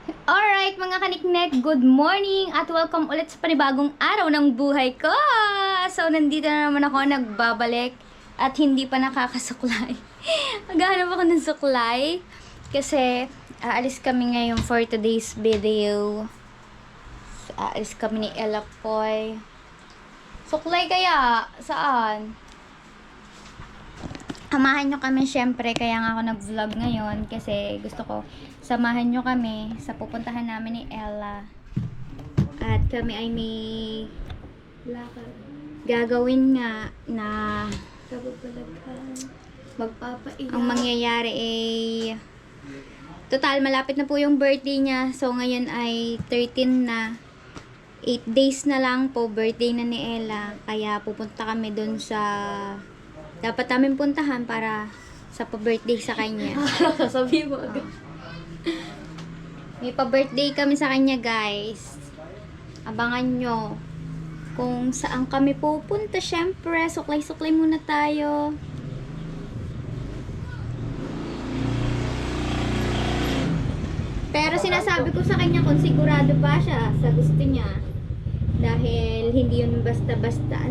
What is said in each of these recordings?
Alright mga kaniknek, good morning at welcome ulit sa panibagong araw ng buhay ko. So nandito na naman ako nagbabalik at hindi pa nakakasuklay. Maghahanap ako ng suklay kasi aalis kami ngayon for today's video. So, aalis kami ni Ella Poy. Suklay kaya? Saan? Samahan nyo kami syempre, kaya nga ako nag-vlog ngayon kasi gusto ko samahan nyo kami sa pupuntahan namin ni Ella. At kami ay may gagawin nga na magpapaiyak. Ang mangyayari ay total malapit na po yung birthday niya. So ngayon ay 13 na. 8 days na lang po birthday na ni Ella. Kaya pupunta kami dun sa dapat namin puntahan para sa pa-birthday sa kanya. Sabi mo agad. May pa-birthday kami sa kanya, guys. Abangan nyo kung saan kami pupunta. Syempre, suklay-suklay muna tayo. Pero sinasabi ko sa kanya kung sigurado ba siya sa gusto niya. Dahil hindi yun basta-basta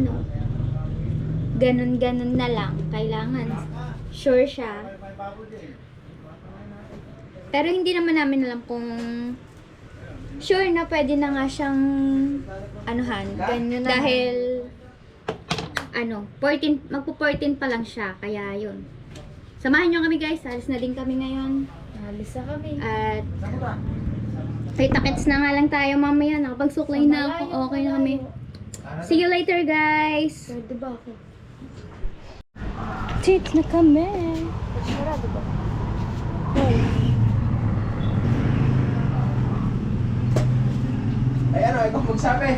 ganun-ganun na lang. Kailangan sure siya. Pero hindi naman namin alam kung sure na pwede na nga siyang ganun dahil 14, magpo-14 pa lang siya. Kaya yun. Samahan nyo kami, guys. Alis na din kami ngayon. Alis na kami. At kita-kits na nga lang tayo mamaya. Nakapagsuklay na ako. Okay na kami. See you later, guys. Pwede ba ako? Date na kami. Sarado ba? Ay ikaw magsabi.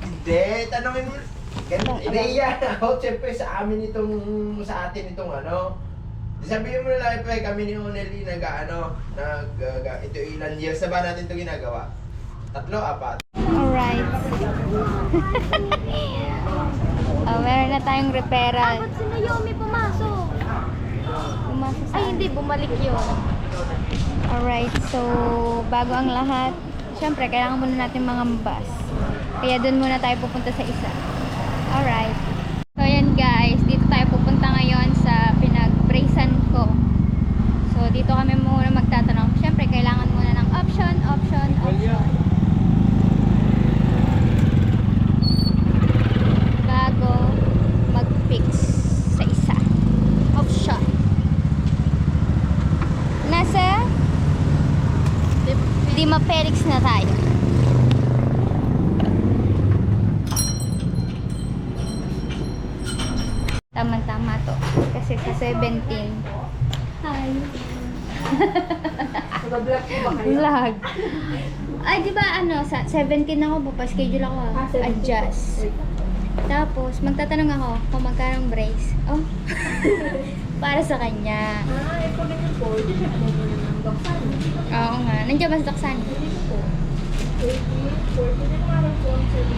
Hindi, tanongin mo. Iniiyan ako, siyempre sa amin sa atin itong sabihin mo na lang, kami ni Onely ito ilan years na ba natin ito ginagawa? 3, 4. Alright. Meron na tayong referral. Ba't si Naomi pumasok? Pumasok sa Ay, hindi. Bumalik yun. Alright, so bago ang lahat, syempre kailangan muna natin mga bus. Kaya doon muna tayo pupunta sa isa. Alright. So yan guys, dito tayo pupunta ngayon sa pinag-bracean ko. So dito kami muna magtatanong. Syempre kailangan muna ng option. Bago mag-fix sa isa. Option. Nasa Lima Felix na tayo. Tama-tama to. Kasi sa 17. Hi. Nag-vlog ko ba kayo? Vlog. Ay, di ba sa 17 ako, pa-schedule ako. 17. Adjust. Tapos, magtatanong ako kung magkano ang brace. Oh. Para sa kanya. Pag ganyan po, hindi siya bumili ng baksan. Oo nga. Nandiyan ba sa Taksan? Hindi ko po. 18, 14, ano araw po ang sabi?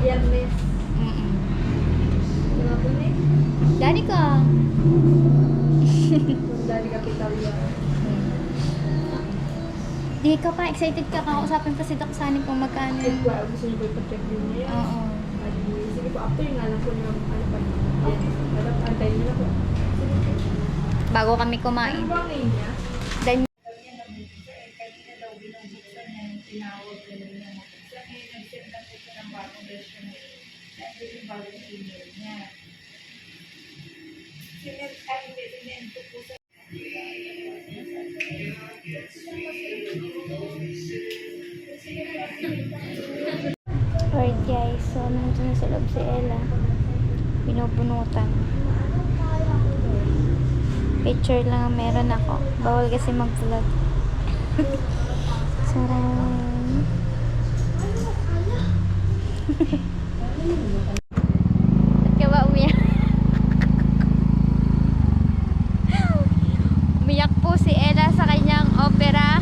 Biyernes. Diba po na Gani ka. Kung dali kapital yan. Di ka pa. Excited ka. Kakausapin pa si Taksanin kung magkano. Check ko, gusto niyo po ipa-check yun niya yan. Oo. Sige po, after yung alam ko niya pa. Yan. Antayin niyo na po. Sige po. Bago kami kumain. Ano ba ang name niya? Then, alright guys, so nandito na sa loob si Ella. Pinupunutan. Picture lang ang meron ako. Bawal kasi mag-vlog. Sarang. Ba't ka ba umiyak? Umiyak po si Ella sa kanyang opera.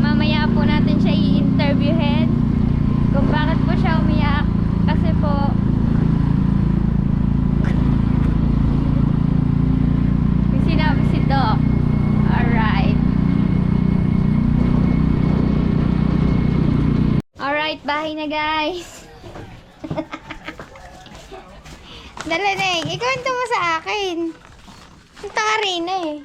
Mamaya po natin siya i-interviewin kung bakit po siya umiyak. Kasi po bahay na, guys. Dala, Neng. Ikwento mo sa akin. Punta ka rin eh.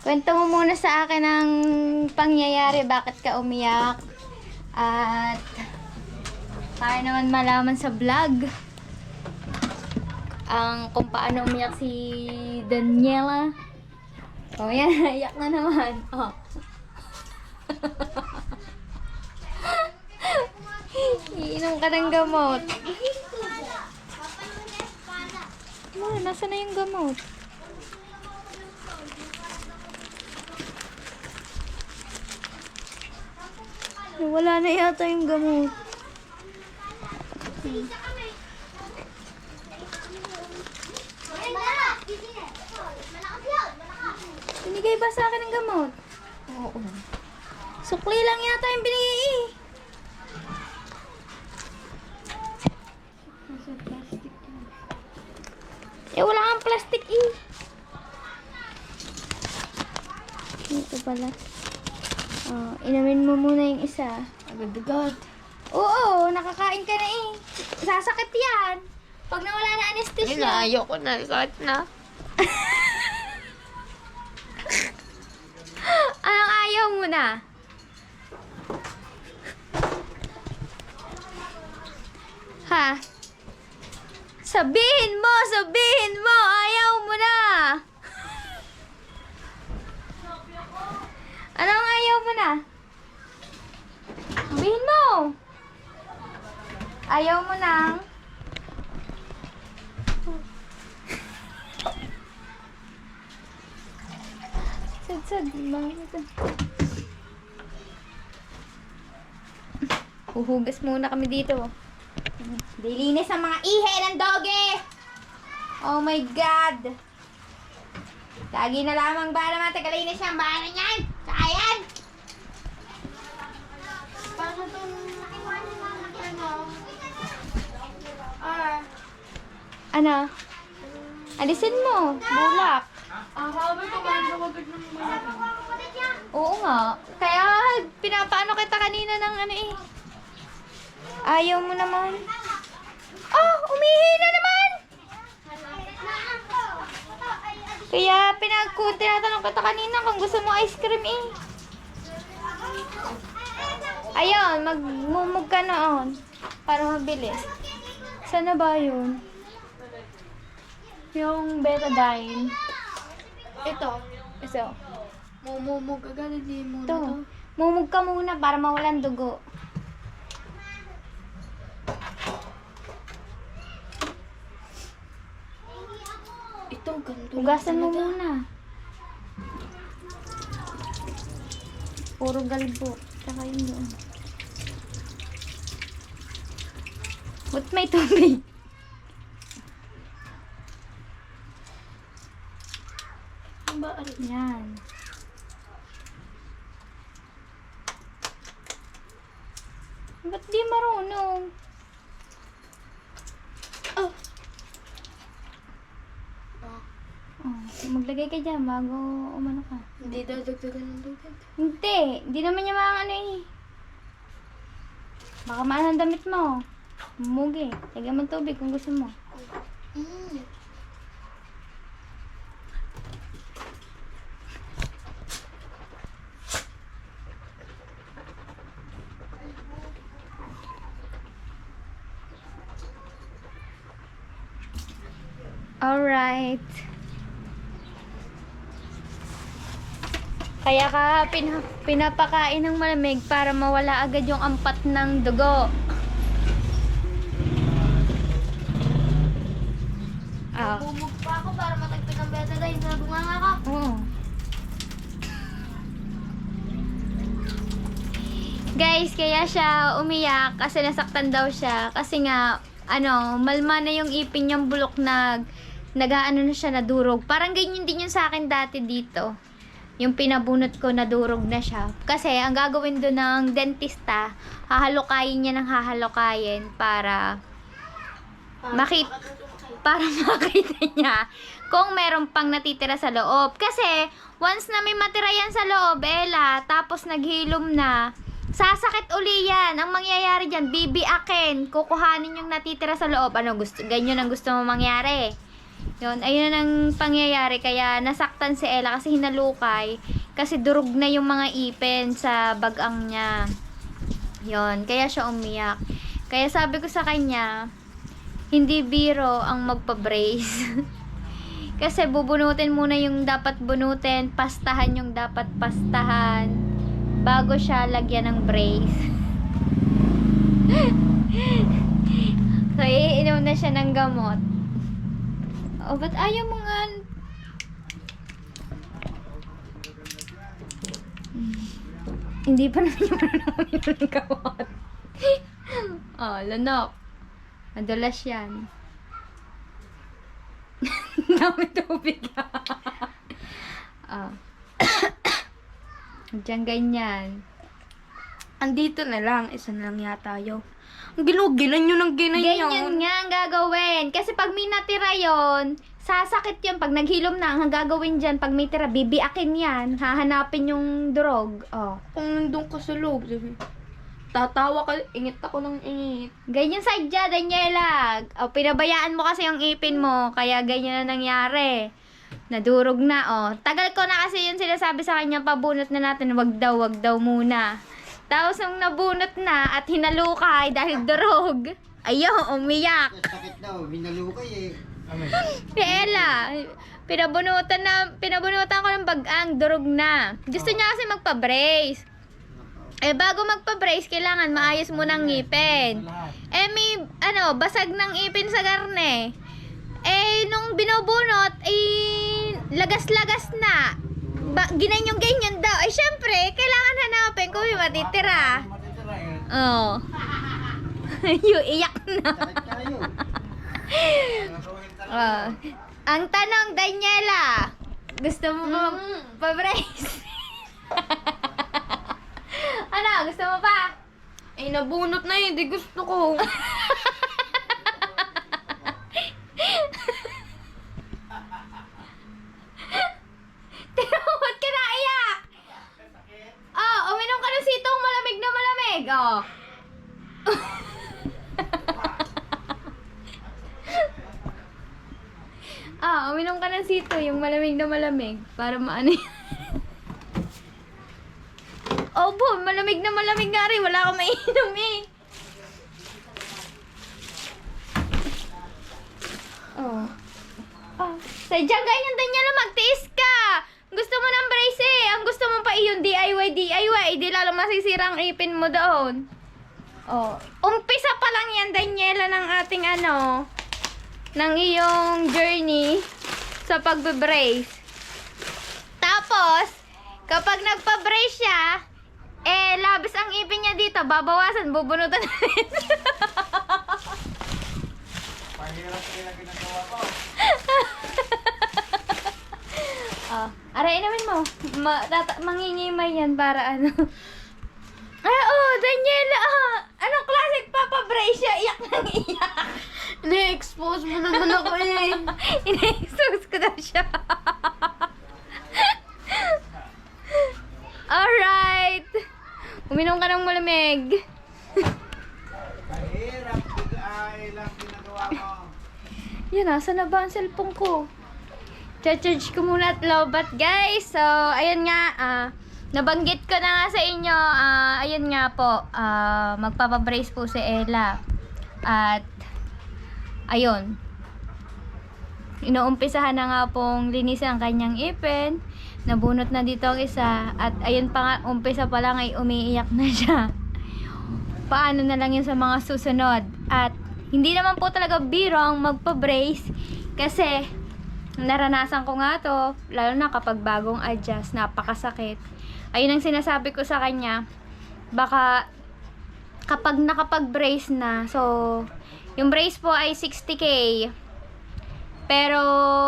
Kwento mo muna sa akin ang pangyayari, bakit ka umiyak. At para naman malaman sa vlog kung paano umiyak si Daniela. Oh, yan. Iyak na naman. Oh. Iinom ka ng gamot. Nasa na yung gamot? Wala na yata yung gamot. Binigay ba sa akin ng gamot? Oo. Sukli lang yata yung binigay eh. Nasa plastic na. Wala kang plastic eh. Ito pala. Oh, inumin mo muna yung isa. Agad-agad. Oo, nakakain ka na eh. Sasakit yan. Pag nawala na anesthesia. Ayoko na. Sakit na. Anong ayaw mo na? Ha? Sabihin mo! Ayaw mo na! Anong ayaw mo na? Sabihin mo! Ayaw mo nang? Sad, bakit? Huhugas muna kami dito. Dilinis ang mga ihe ng doge! Oh my God! Lagi na lamang ba naman tagalinis ang bahay na yan? Sayan! Paano itong Ano? Alisin mo. Bulak. Habi ko ba na wagad ng mga Oo nga. Kaya pinapaano kita kanina ng ano eh. Ayaw mo naman. Oh! Umihi na naman! Kaya tinatanong kita kanina kung gusto mo ice cream eh. Ayun, magmumug ka noon. Para mabilis. Sana ba yun? Yung betadine. Ito. Ito. Mumumog agad. Hindi muna Ito. to. Mumug ka muna para mawalan dugo. Ito, ganito. Hugasan mo muna. Puro galbo. Tsaka yun doon. Ba't may tubig? Ba, ano? Yan. Ba't di marunong? Oh. Maglagay ka dyan bago umano ka. Hindi dadagdagan ng tubig. Hindi naman niya ano eh. Baka maano ang damit mo. Mugi. Lagyan mo ng tubig kung gusto mo. Alright. Kaya ka pinapakain ng malamig para mawala agad yung ampat ng dugo. Bumug pa ako para matagpig ang betadine na bunganga ka. Oo. Guys, kaya siya umiyak kasi nasaktan daw siya. Kasi nga, malma na yung ipin niyang bulok nag-aano na siya, nadurog. Parang ganyan din yung sa akin dati dito. Yung pinabunot ko, nadurog na siya. Kasi ang gagawin doon ng dentista, hahalukayin niya ng hahalukayin para para makita niya kung meron pang natitira sa loob. Kasi, once na may matira yan sa loob, Ella, tapos naghilom na, sasakit uli yan. Ang mangyayari dyan, bibiakin, kukuhanin yung natitira sa loob. Ano, ganyan ang gusto mo mangyari. Yun, ayun ang pangyayari. Kaya nasaktan si Ella kasi hinalukay. Kasi durog na yung mga ipin sa bagang niya. Yun, kaya siya umiyak. Kaya sabi ko sa kanya, hindi biro ang magpa-brace. Kasi bubunutin muna yung dapat bunutin, pastahan yung dapat pastahan, bago siya lagyan ng brace. So, iinom na siya ng gamot. Oh, ba't ayaw mo nga? Hindi pa naman yung uminom ng gamot. Oh, lanok. Madulas yan. Dami tubig. Oh. Diyan ganyan. Andito na lang. Isa na lang yata yun. Ang ginuginan nyo ng Ganyan nga ang gagawin. Kasi pag may natira yon, sasakit yun. Pag naghilom na, ang gagawin dyan, pag may tira, bibiakin yan. Hahanapin yung drog. Oh. Kung nandun ka sa loob, sabi, tatawa ka, ingit ako ng ingit. Ganyan sadya, Daniela. O, pinabayaan mo kasi yung ipin mo, kaya ganyan na nangyari. Nadurog na, oh. Tagal ko na kasi yun sinasabi sa kanya, pabunot na natin, wag daw muna. Tapos nung nabunot na at hinalukay dahil durog, ayaw, umiyak. Sakit daw, hinalukay eh. Si Ella, pinabunutan ko ng bagang, durog na. Gusto niya kasi magpa-brace. Eh, bago magpa-brace, kailangan maayos mo ng ngipin. Eh, may, basag ng ipin sa garne. Eh, nung binubunot, lagas-lagas na. Ganyan daw. Eh, syempre, kailangan hanapin kung may matitira. Oo. Yung iyak na. Sakit kayo. Ang tanong, Daniela, gusto mo ba pa-brace? Ano, gusto mo pa? Eh, nabunot na yun, di gusto ko. Tinawad ka na, iyak! Oh, uminom ka ng sitong malamig na malamig, oh. Uminom ka ng sito, yung malamig na malamig, para maano yan. Opo, malamig na malamig nga rin, wala akong mainom eh. Oh. Sadyang ganyan din niya na magtiis ka. Gusto mo ng brace eh. Ang gusto mo pa iyon DIY. Di lalo masisira ang ipin mo doon. Oh. Umpisa pa lang yan, Daniela, ng ating ng iyong journey sa pagbe-brace. Tapos, kapag nagpa-brace siya, labis ang ipin niya dito. Babawasan, bubunutan na rin. Pahirap nila ginagawa ko. Aray, inamin mo. Mangingimay yan para Daniela, anong classic papa-brace siya? Iyak nang iyak. Na-expose mo naman ako eh. Ina-expose ko daw siya. Alright. Uminom ka ng malamig. Pahirap lang ginagawa ko. Yan, nasa na ba ang cellphone ko? Charge ko muna at lobat, guys. So, ayun nga, nabanggit ko na nga sa inyo, ayun nga po, magpapabrace po si Ella. At, ayun, inuumpisahan na nga pong linisin ang kanyang ipin. Nabunot na dito ang isa. At, ayun pa nga, umpisa pa lang ay umiiyak na siya. Paano na lang yun sa mga susunod. At, hindi naman po talaga biro ang magpa-brace. Kasi, naranasan ko nga to, lalo na kapag bagong adjust, napakasakit. Ayun ang sinasabi ko sa kanya, baka kapag nakapag-brace na, so, yung brace po ay 60K. Pero,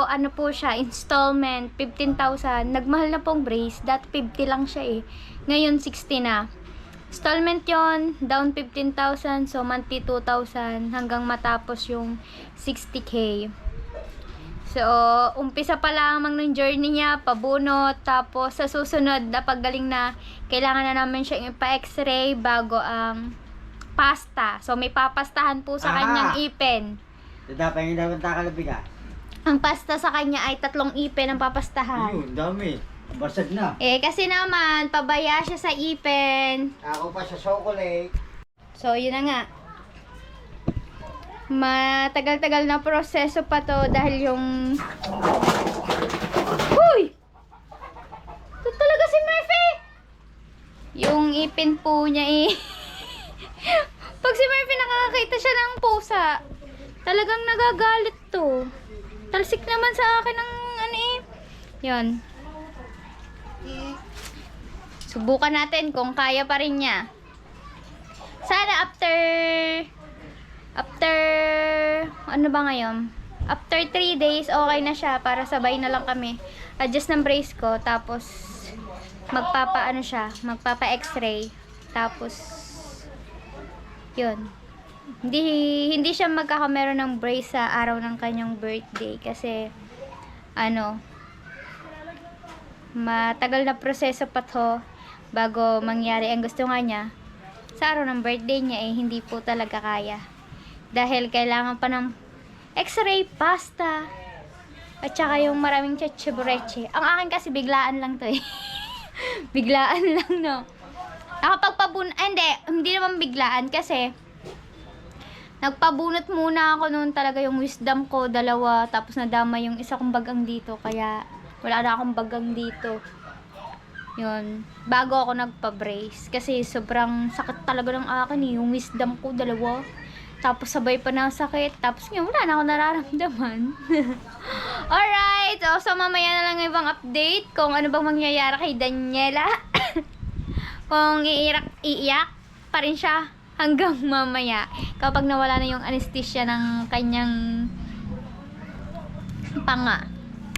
ano po siya, installment, 15,000. Nagmahal na pong brace, dati 50 lang siya eh. Ngayon, 60 na. Installment yon, down 15,000, so monthly 2,000 hanggang matapos yung 60K. So, umpisa pa lamang ng journey niya, pabunot, tapos sa susunod na paggaling na, kailangan na namin siyang ipa-x-ray bago ang pasta. So, may papastahan po sa kanyang ipin. Dapat yung dapat takalabig ah. Ang pasta sa kanya ay 3 ipin ang papastahan. Ayun, dami. Basag na. Kasi naman, pabaya siya sa ipin. Ako pa sa chocolate. So, yun na nga. Matagal-tagal na proseso pa to dahil yung... Huy! Ito talaga si Murphy! Yung ipin po niya Pag si Murphy nakakakita siya ng pusa, talagang nagagalit to. Talsik naman sa akin ng Yun. Subukan natin kung kaya pa rin niya. Sana after ano ba ngayon? After 3 days, okay na siya para sabay na lang kami. Adjust ng brace ko, tapos magpapa x-ray. Tapos yun. Hindi siya magkakameron ng brace sa araw ng kanyang birthday kasi matagal na proseso pa to bago mangyari ang gusto nga niya. Sa araw ng birthday niya hindi po talaga kaya. Dahil kailangan pa ng x-ray, pasta, at saka yung maraming chichibureche. Ang akin kasi biglaan lang to Biglaan lang, no? Hindi naman biglaan kasi nagpabunot muna ako noon talaga yung wisdom ko, 2, tapos nadama yung isa kong bagang dito, kaya wala na akong bagang dito. Yun, bago ako nagpa-brace kasi sobrang sakit talaga ng akin yung wisdom ko, 2. Tapos sabay pa na sakit. Tapos ngayon, wala na ako nararamdaman. Alright. So, mamaya na lang ibang update kung ano bang mangyayari kay Daniela. Kung iiyak pa rin siya hanggang mamaya. Kapag nawala na yung anesthesia ng kanyang panga.